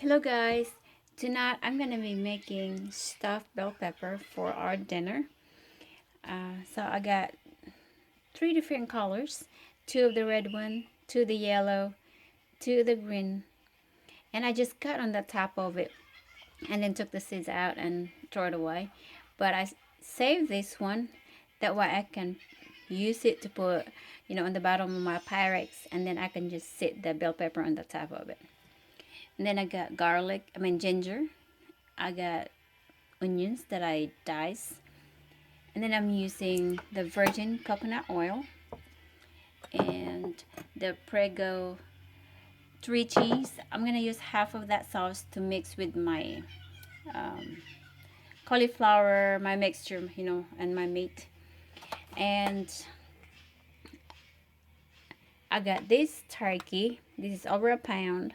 Hello guys, tonight I'm gonna be making stuffed bell pepper for our dinner. So I got three different colors, two of the red one, two of the yellow, two of the green, and I just cut on the top of it and then took the seeds out and throw it away. But I saved this one, that way I can use it to put, on the bottom of my Pyrex, and then I can just sit the bell pepper on the top of it. And then I got ginger. I got onions that I dice. And then I'm using the virgin coconut oil and the Prego 3 cheese. I'm going to use half of that sauce to mix with my cauliflower, my mixture, and my meat. And I got this turkey. This is over a pound.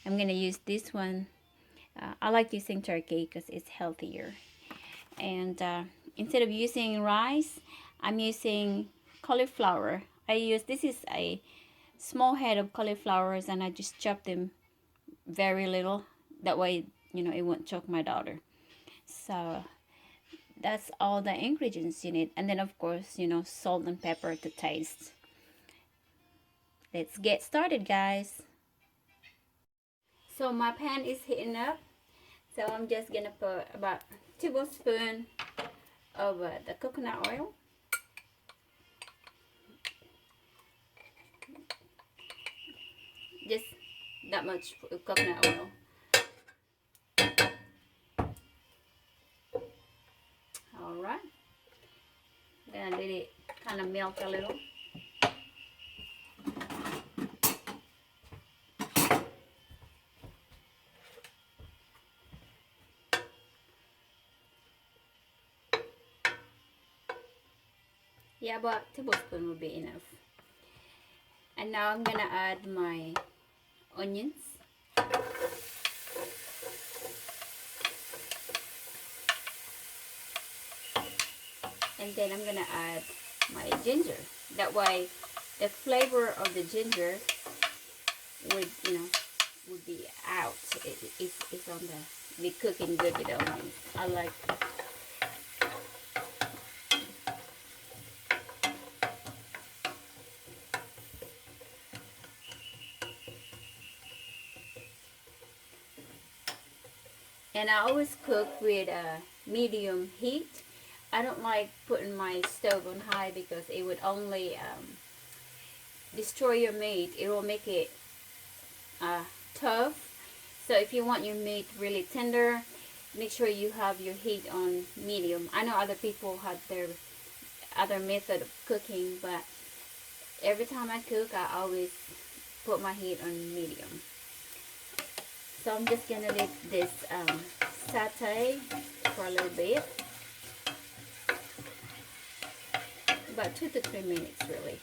I'm going to use this one. I like using turkey because it's healthier. And instead of using rice, I'm using cauliflower. This is a small head of cauliflowers, and I just chop them very little. That way, it won't choke my daughter. So that's all the ingredients you need. And then of course, salt and pepper to taste. Let's get started, guys. So my pan is heating up. So I'm just gonna put about 2 tablespoons of the coconut oil. Just that much coconut oil. Alright. Gonna let it kind of melt a little. Yeah, about 2 tablespoons will be enough. And now I'm gonna add my onions. And then I'm gonna add my ginger. That way the flavor of the ginger would be out. It's on the cooking good with the onions. I like it. And I always cook with medium heat. I don't like putting my stove on high because it would only destroy your meat. It will make it tough. So if you want your meat really tender, make sure you have your heat on medium. I know other people have their other method of cooking, but every time I cook, I always put my heat on medium. So I'm just gonna let this saute for a little bit, about 2 to 3 minutes really.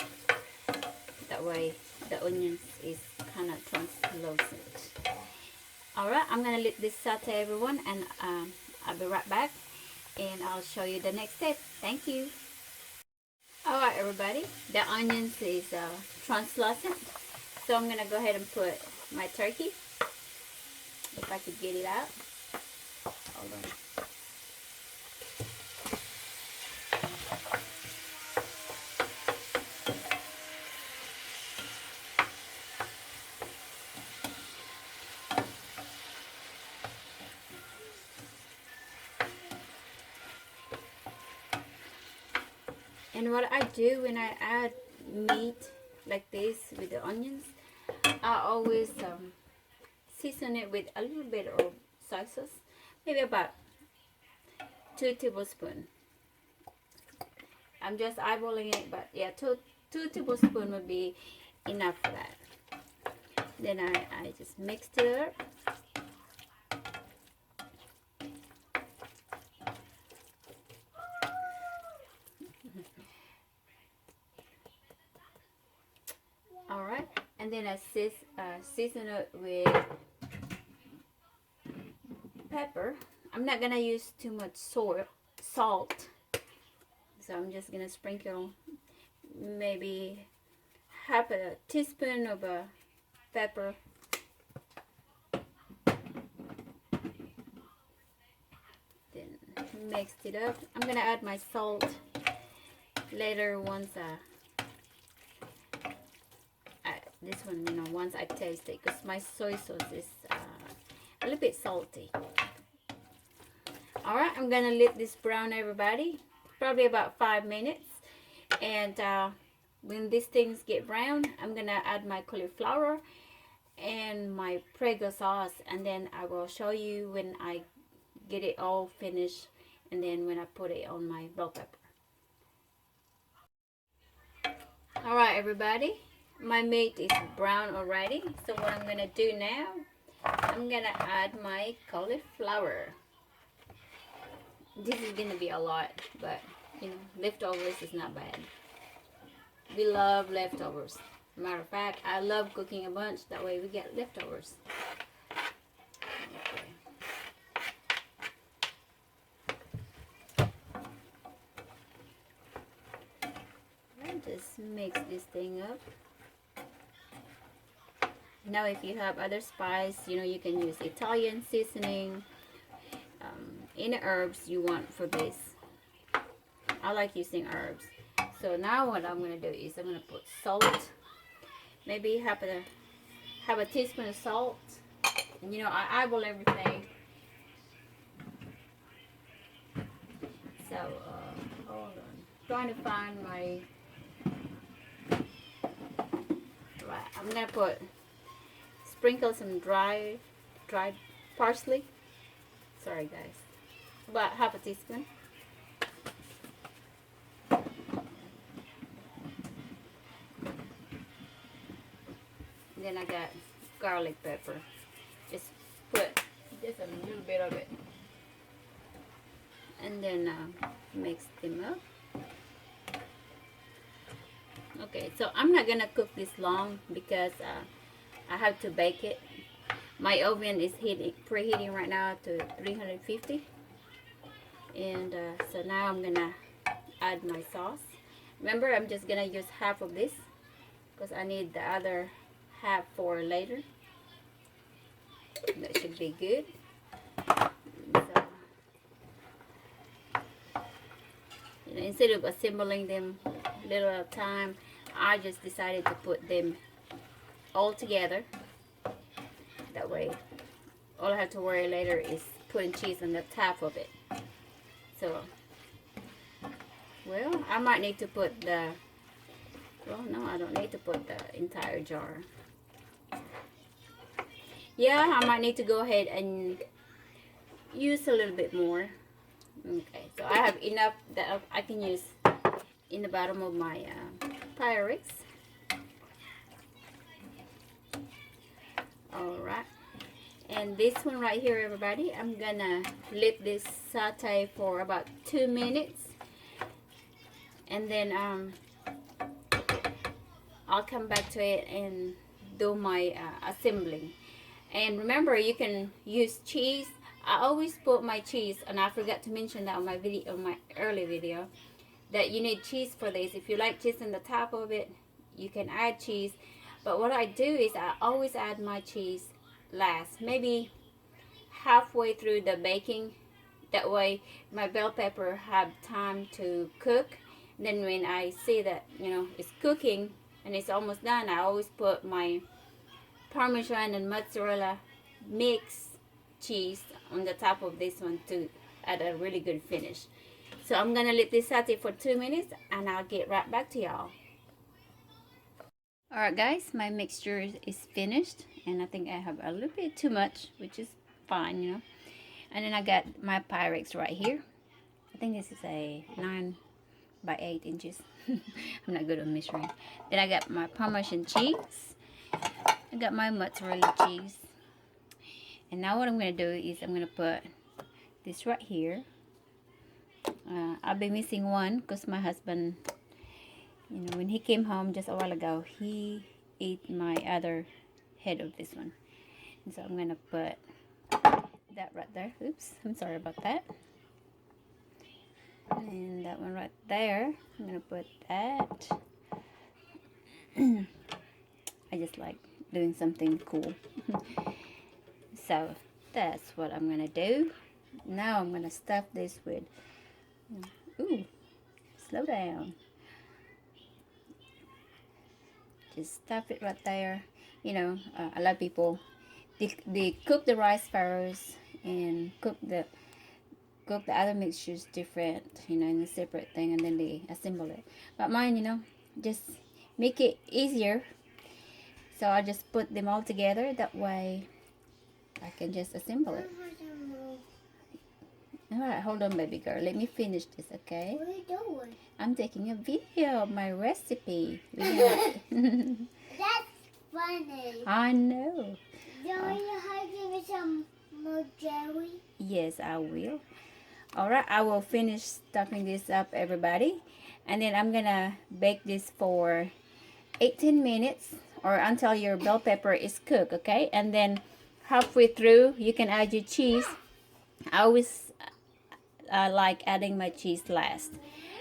That way the onions is kind of translucent. Alright, I'm gonna let this saute, everyone, and I'll be right back and I'll show you the next step. Thank you. Alright everybody, the onions is translucent, so I'm gonna go ahead and put my turkey. If I could get it out. Hold on. And what I do when I add meat like this with the onions, I always season it with a little bit of soy sauce, maybe about 2 tablespoons. I'm just eyeballing it, but yeah, 2 tablespoons would be enough for that. Then I just mixed it up. Alright, and then I season it with pepper. I'm not gonna use too much salt, so I'm just gonna sprinkle maybe half a teaspoon of pepper mixed it up. I'm gonna add my salt later once this one, you know, once I taste it, because my soy sauce is a little bit salty. All right, I'm gonna let this brown, everybody, probably about 5 minutes. And when these things get brown, I'm gonna add my cauliflower and my Prego sauce, and then I will show you when I get it all finished, and then when I put it on my bell pepper. All right, everybody, my meat is brown already. So what I'm gonna do now, I'm gonna add my cauliflower. This is gonna be a lot, but you know, leftovers is not bad. We love leftovers. Matter of fact, I love cooking a bunch, that way we get leftovers. Okay. Just mix this thing up. Now if you have other spice, you know, you can use Italian seasoning, any herbs you want for this. I like using herbs. So now what I'm going to do is I'm going to put salt, maybe half a teaspoon of salt. And you know, I eyeball everything. So hold on, trying to find my, right, I'm going to sprinkle some dried parsley. Sorry guys, about half a teaspoon. And then I got garlic pepper. Just put just a little bit of it, and then mix them up. Okay, so I'm not gonna cook this long because I have to bake it. My oven is preheating right now to 350, and so now I'm gonna add my sauce. Remember, I'm just gonna use half of this because I need the other half for later. That should be good. So, you know, instead of assembling them little at a time, I just decided to put them all together. That way, all I have to worry later is putting cheese on the top of it. So, well, I might need to put the, well, no, I don't need to put the entire jar. Yeah, I might need to go ahead and use a little bit more. Okay, so I have enough that I can use in the bottom of my Pyrex. Alright, and this one right here, everybody, I'm gonna let this saute for about 2 minutes, and then I'll come back to it and do my assembling. And remember, you can use cheese. I always put my cheese, and I forgot to mention that on my video, on my early video, that you need cheese for this. If you like cheese on the top of it, you can add cheese. But what I do is I always add my cheese last, maybe halfway through the baking. That way my bell pepper have time to cook. Then when I see that, you know, it's cooking and it's almost done, I always put my Parmesan and mozzarella mix cheese on the top of this one to add a really good finish. So I'm gonna let this saute for 2 minutes, and I'll get right back to y'all. Alright guys, my mixture is finished, and I think I have a little bit too much, which is fine, you know. And then I got my Pyrex right here. I think this is a 9 by 8 inches. I'm not good at measuring. Then I got my Parmesan cheese. I got my mozzarella cheese. And now what I'm going to do is I'm going to put this right here. I'll be missing one because my husband, you know, when he came home just a while ago, he ate my other head of this one. And so I'm going to put that right there. Oops, I'm sorry about that. And that one right there. I'm going to put that. I just like doing something cool. So that's what I'm going to do. Now I'm gonna stuff this with, ooh, slow down. Just stuff it right there. You know, a lot of people, they cook the rice sparrows and cook the other mixtures different, you know, in a separate thing, and then they assemble it. But mine, you know, just make it easier. So I just put them all together. That way I can just assemble it. Alright, hold on, baby girl. Let me finish this, okay? What are you doing? I'm taking a video of my recipe. That's funny. I know. Do you have to give me some more jelly? Yes, I will. Alright, I will finish stuffing this up, everybody. And then I'm gonna bake this for 18 minutes or until your bell pepper is cooked, okay? And then halfway through, you can add your cheese. I always like adding my cheese last.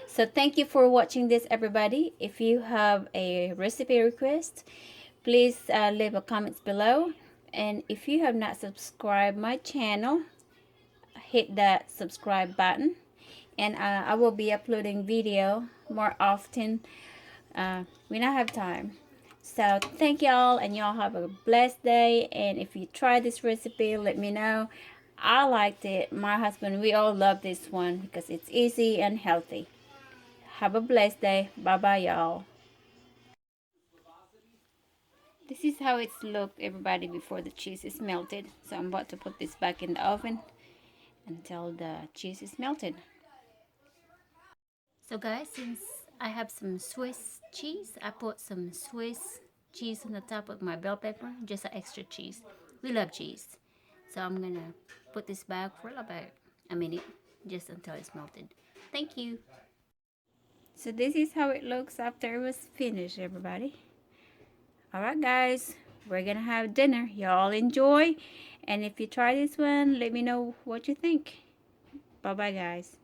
So thank you for watching this, everybody. If you have a recipe request, please leave a comments below. And if you have not subscribed my channel, hit that subscribe button. And I will be uploading video more often when I have time. So thank y'all, and y'all have a blessed day. And if you try this recipe, let me know. I liked it. My husband, we all love this one because it's easy and healthy. Have a blessed day. Bye bye, y'all. This is how it's looked, everybody, before the cheese is melted. So I'm about to put this back in the oven until the cheese is melted. So guys, since I have some Swiss cheese, I put some Swiss cheese on the top of my bell pepper, just an extra cheese. We love cheese. So I'm gonna put this back for about a minute, just until it's melted. Thank you. So this is how it looks after it was finished, everybody. Alright guys, we're gonna have dinner. Y'all enjoy. And if you try this one, let me know what you think. Bye bye guys.